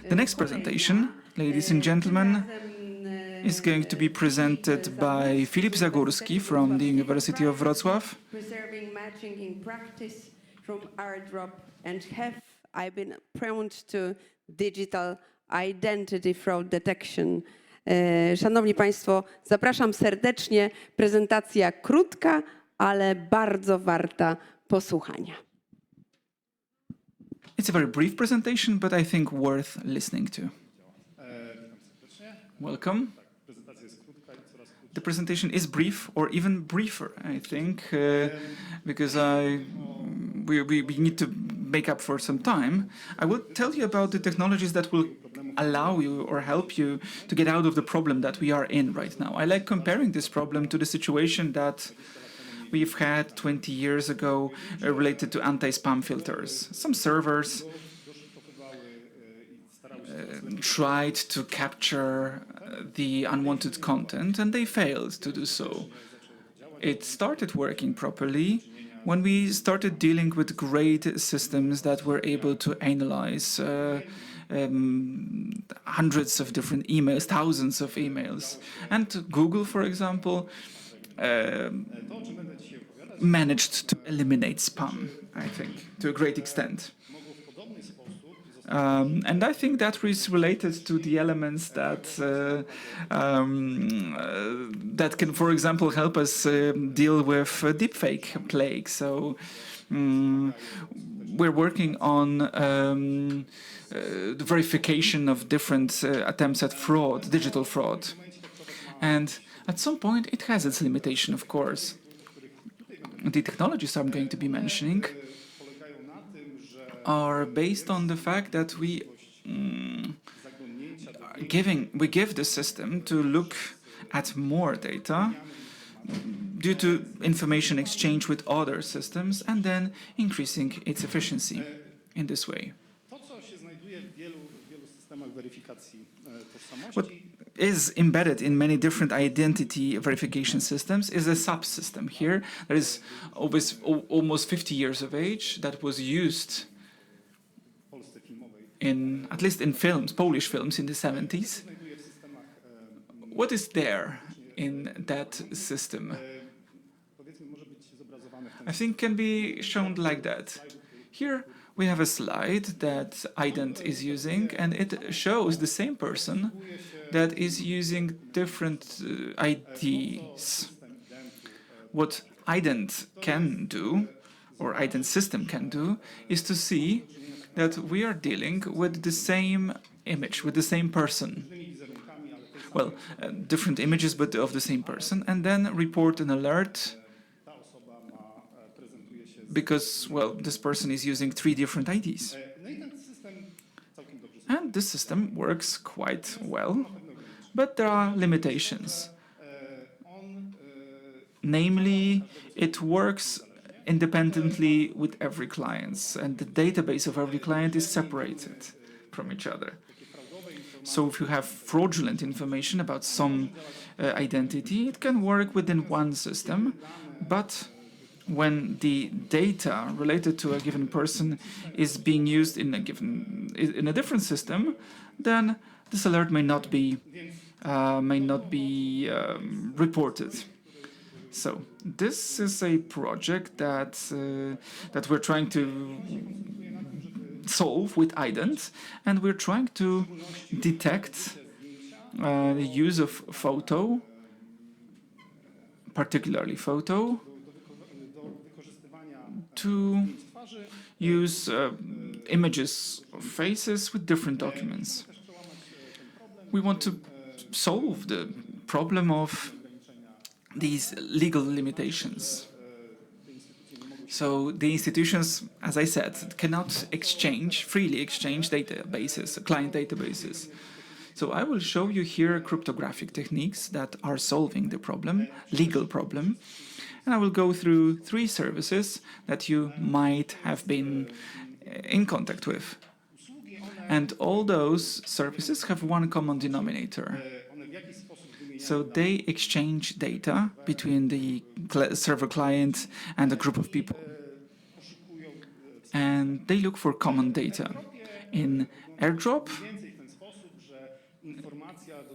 The next presentation, ladies and gentlemen, is going to be presented by Filip Zagórski from the University of Wrocław. Preserving matching in practice from AirDrop and have I been prone to digital identity fraud detection. Szanowni Państwo, zapraszam serdecznie. Prezentacja krótka, ale bardzo warta posłuchania. It's a very brief presentation, but I think worth listening to. Welcome. The presentation is brief, or even briefer, I think, because we need to make up for some time. I will tell you about the technologies that will allow you or help you to get out of the problem that we are in right now. I like comparing this problem to the situation that we've had 20 years ago related to anti-spam filters. Some servers tried to capture the unwanted content, and they failed to do so. It started working properly when we started dealing with great systems that were able to analyze hundreds of different emails, thousands of emails. And Google, for example, managed to eliminate spam, I think, to a great extent. And I think that is related to the elements that that can, for example, help us deal with deepfake plague. So we're working on the verification of different attempts at fraud, digital fraud. And at some point, it has its limitation, of course. The technologies I'm going to be mentioning are based on the fact that we give the system to look at more data due to information exchange with other systems and then increasing its efficiency in this way. What is embedded in many different identity verification systems is a subsystem here that is almost 50 years of age, that was used in, at least in films, Polish films in the 70s. What is there in that system? I think can be shown like that. Here we have a slide that IDENT is using, and it shows the same person that is using different IDs. What IDENT can do, or IDENT system can do, is to see that we are dealing with the same image, with the same person. Well, different images, but of the same person, and then report an alert because, well, this person is using 3 different IDs. And this system works quite well, but there are limitations. Namely, it works independently with every client, and the database of every client is separated from each other. So if you have fraudulent information about some identity, it can work within one system, but when the data related to a given person is being used in a different system, then this alert may not be reported. So this is a project that that we're trying to solve with IDENT, and we're trying to detect the use of photo, particularly photo, to use images of faces with different documents. We want to solve the problem of these legal limitations. So the institutions, as I said, cannot freely exchange databases, client databases. So I will show you here cryptographic techniques that are solving the problem, legal problem. And I will go through 3 services that you might have been in contact with. And all those services have one common denominator. So they exchange data between the server client and a group of people. And they look for common data. In AirDrop,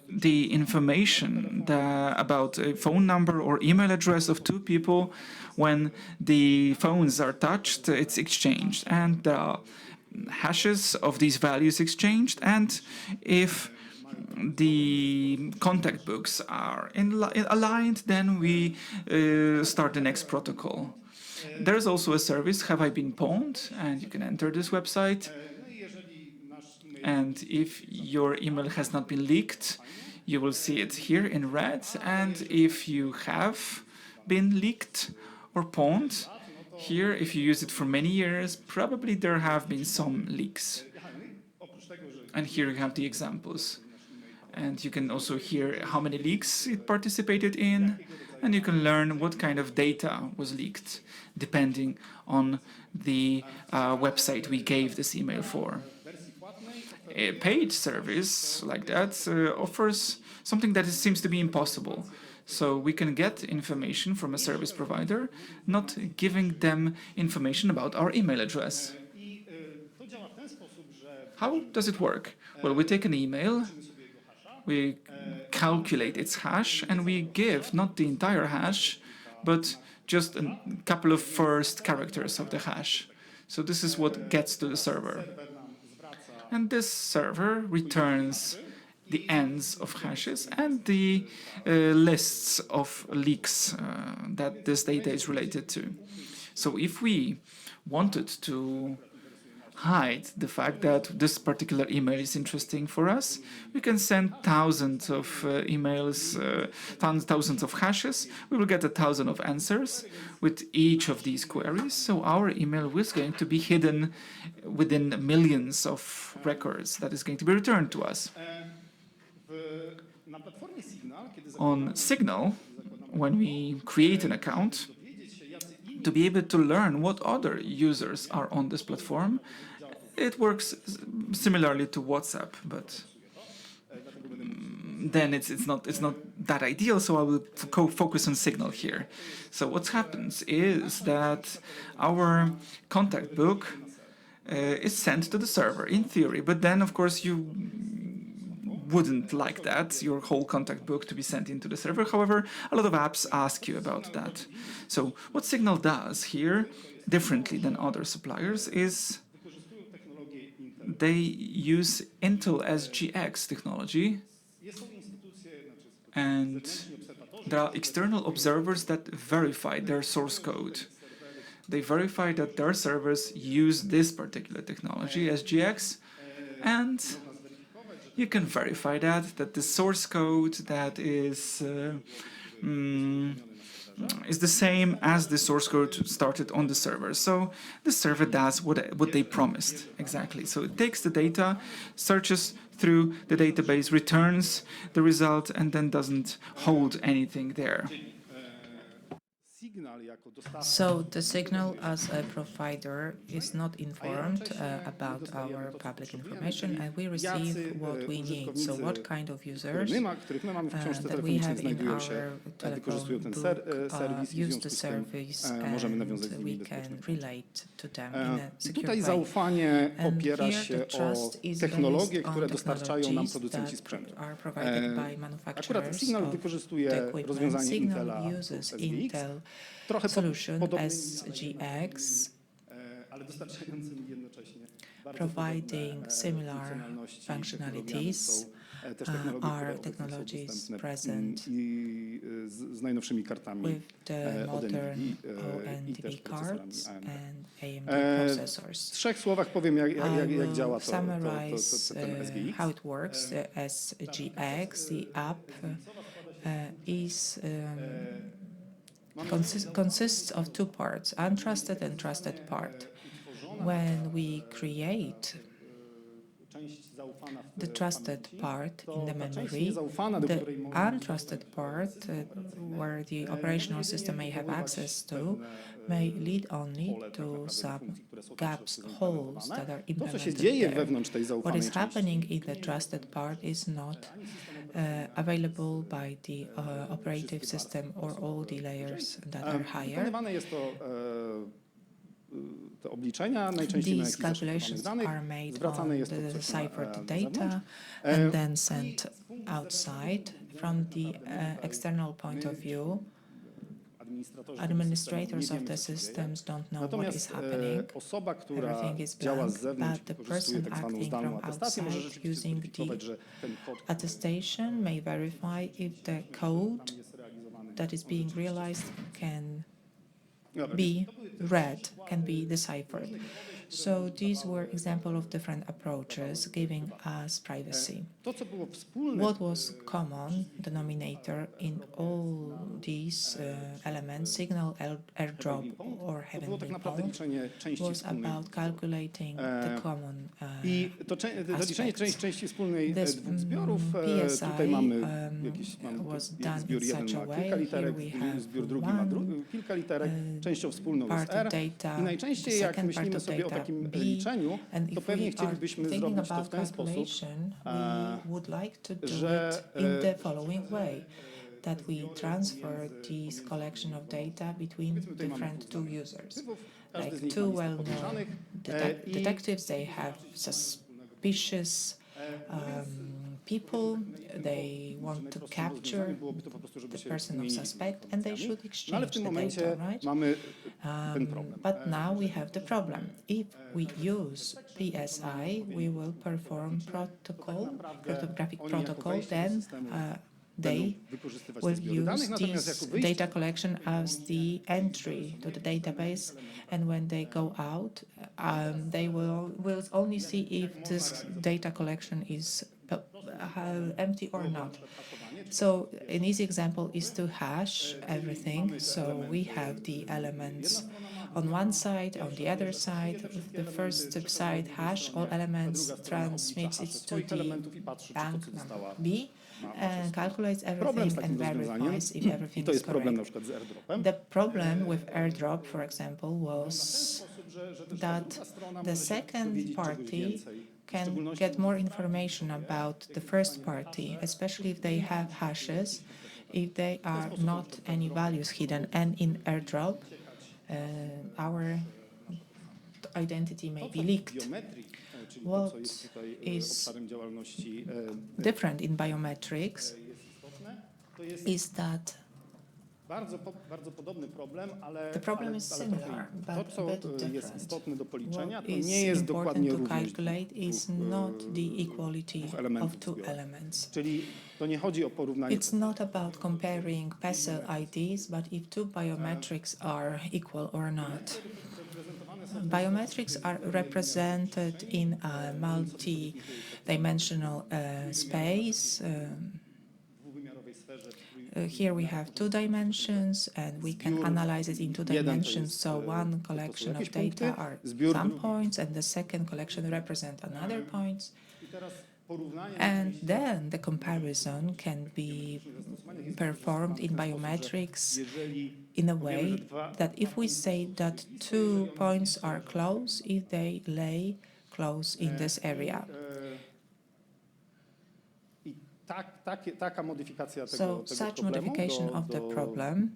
the information about a phone number or email address of two people, when the phones are touched, it's exchanged. And there are hashes of these values exchanged. And if the contact books are aligned, then we start the next protocol. There's also a service, Have I Been Pwned? And you can enter this website. And if your email has not been leaked, you will see it here in red. And if you have been leaked or pwned, here, if you use it for many years, probably there have been some leaks. And here you have the examples. And you can also hear how many leaks it participated in. And you can learn what kind of data was leaked, depending on the website we gave this email for. A paid service like that offers something that seems to be impossible. So we can get information from a service provider, not giving them information about our email address. How does it work? Well, we take an email, we calculate its hash, and we give not the entire hash, but just a couple of first characters of the hash. So this is what gets to the server. And this server returns the ends of hashes and the lists of leaks that this data is related to. So if we wanted to hide the fact that this particular email is interesting for us, we can send thousands of emails, thousands of hashes. We will get 1,000 of answers with each of these queries. So our email was going to be hidden within millions of records that is going to be returned to us. On Signal, when we create an account, to be able to learn what other users are on this platform, it works similarly to WhatsApp, but then it's not that ideal. So I will focus on Signal here. So what happens is that our contact book is sent to the server in theory, but then of course you wouldn't like that, your whole contact book to be sent into the server. However, a lot of apps ask you about that. So what Signal does here, differently than other suppliers, is they use Intel SGX technology, and there are external observers that verify their source code. They verify that their servers use this particular technology, SGX, and you can verify that the source code that is the same as the source code started on the server. So the server does what they promised exactly. So it takes the data, searches through the database, returns the result, and then doesn't hold anything there. So the Signal as a provider is not informed about our public information, and we receive what we need. So what kind of users that we have in our telephone book use the service, and we can relate to them in a secure Tutaj way. zaufanie And opiera here się the o trust is technologie, based on które dostarczają nam technologies producenci that sprzętu. are provided by Akurat manufacturers Signal of wykorzystuje the equipment. rozwiązanie Signal Intela uses SGX, Intel trochę solution podobnymi, SGX, ale dostarczającymi jednocześnie providing similar functionalities. Are technologies present i z najnowszymi kartami with the od modern NVIDII i też OND cards procesorami AMD. and AMD processors. W 3 słowach powiem, jak działa to Summarize ten SGX. how it works. The SGX, the app, consists of two parts, untrusted and trusted part. When we create the trusted part in the memory, the untrusted part, where the operational system may have access to, may lead only to some gaps, holes that are implemented there. What is happening in the trusted part is not available by the operative system or all the layers that are higher. te obliczenia najczęściej na These jakichś zaszyfrowanych calculations danych, are made zwracane on jest to the coś deciphered na zewnątrz. data and then sent outside. From the external point of view, administrators of the systems don't know what is Natomiast happening. osoba, która Everything is działa z blank, zewnątrz, but the wykorzystuje person tak zwaną acting zdalną from atestację, może outside rzeczywiście using the zweryfikować, że ten kod attestation may verify if the code jest realizowany. that is being realized can Dobra, be read, can be deciphered. So these were examples of different approaches giving us privacy. to, co było wspólne, What was common denominator in all these elements, signal, airdrop, or to było tak heavenly naprawdę palm, liczenie części was wspólnej. about calculating the common I to liczenie aspects. części wspólnej This dwóch zbiorów, PSI tutaj mamy mamy was done zbiór in jeden such a ma way. kilka literek, Here we have zbiór drugi ma kilka literek, częścią wspólną jest part of R. data, I najczęściej the jak second part myślimy of sobie o data takim B, liczeniu, and to if pewnie we are chcielibyśmy thinking zrobić to about w ten sposób, calculation, we would like to do że, it in the following way, that we transfer this collection of data between different two users. każdy z Like nich two ma listę well-known podejrzanych, i detectives, they have suspicious people, they want to capture byłoby to po prostu, żeby the się person of wymienić suspect, and they should No ale w exchange tym the momencie data, right? mamy ten problem. But now we have the problem. If we use PSI, we will perform cryptographic Oni jako protocol, wejście do then systemu they będą wykorzystywać te will zbiory danych, use natomiast this jako wyjście data collection as the entry to the database, and when they go out, they will only see if this data collection is empty or not. So an easy example is to hash everything. So we have the elements on one side, on the other side. The first side hash all elements, transmits it to the bank number B, and calculates Problem z everything and takim rozwiązaniem, verifies if i everything to is jest problem na correct. przykład z AirDropem, The problem with AirDrop, for example, was że też ta that druga strona the może się second dowiedzieć czegoś party więcej. W can szczególności get more information about the first party, especially if they have hashes, if they are not any values hidden. And in AirDrop, our identity may be leaked. biometrii, czyli to, co jest tutaj is obszarem działalności Different in biometrics jest istotne, to jest is that bardzo podobny problem, ale the problem is ale similar, trochę but to, a co bit jest different. istotne do policzenia, What to is nie jest important dokładnie to równość calculate is not the equality elementów of two zbioru. elements. Czyli to nie chodzi o porównanie It's not about comparing parcel IDs, but if two biometrics are equal or not. Biometrics are represented in a multi-dimensional space. dwuwymiarowej sferze. Here we have two dimensions, and we can analyze it in two dimensions. So one collection of data are some points, and the second collection represent another points. I teraz porównanie And then the comparison can be performed in biometrics jeżeli in a way that if we say that two points are close, if they lay close in this area. I taka modyfikacja So tego such problemu modification of the problem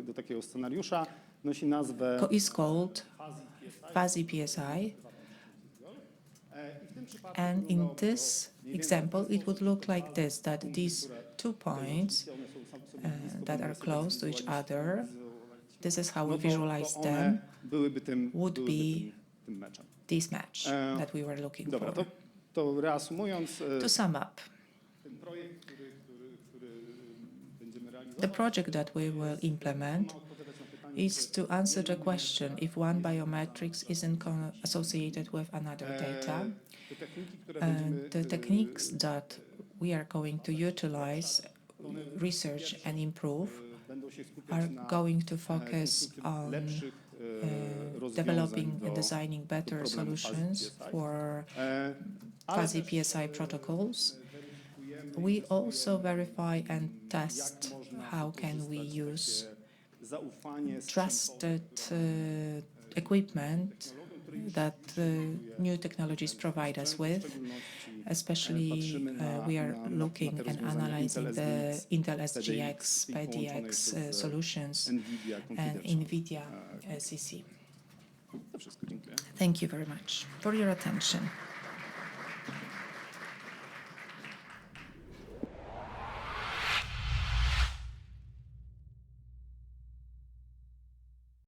do takiego scenariusza nosi nazwę is called fuzzy PSI. And in this example, it would look like this, that these 2 points that are close to each other, this is how we visualize them, would be tym meczem. this match that we were looking Dobra, for. to reasumując, To sum up, ten projekt, który będziemy realizować, the project that we will implement is to answer the question if one biometrics isn't associated with another data. te techniki, które będziemy The techniques that we are going to utilize, research and improve, będą się skupiać are na going to focus on lepszych developing and designing better solutions for fuzzy PSI protocols. We also verify and test how can we use trusted equipment that new technologies provide us with. Especially, we are looking and analyzing the Intel SGX, PDX solutions and NVIDIA CC. To wszystko, dziękuję. Thank you very much for your attention.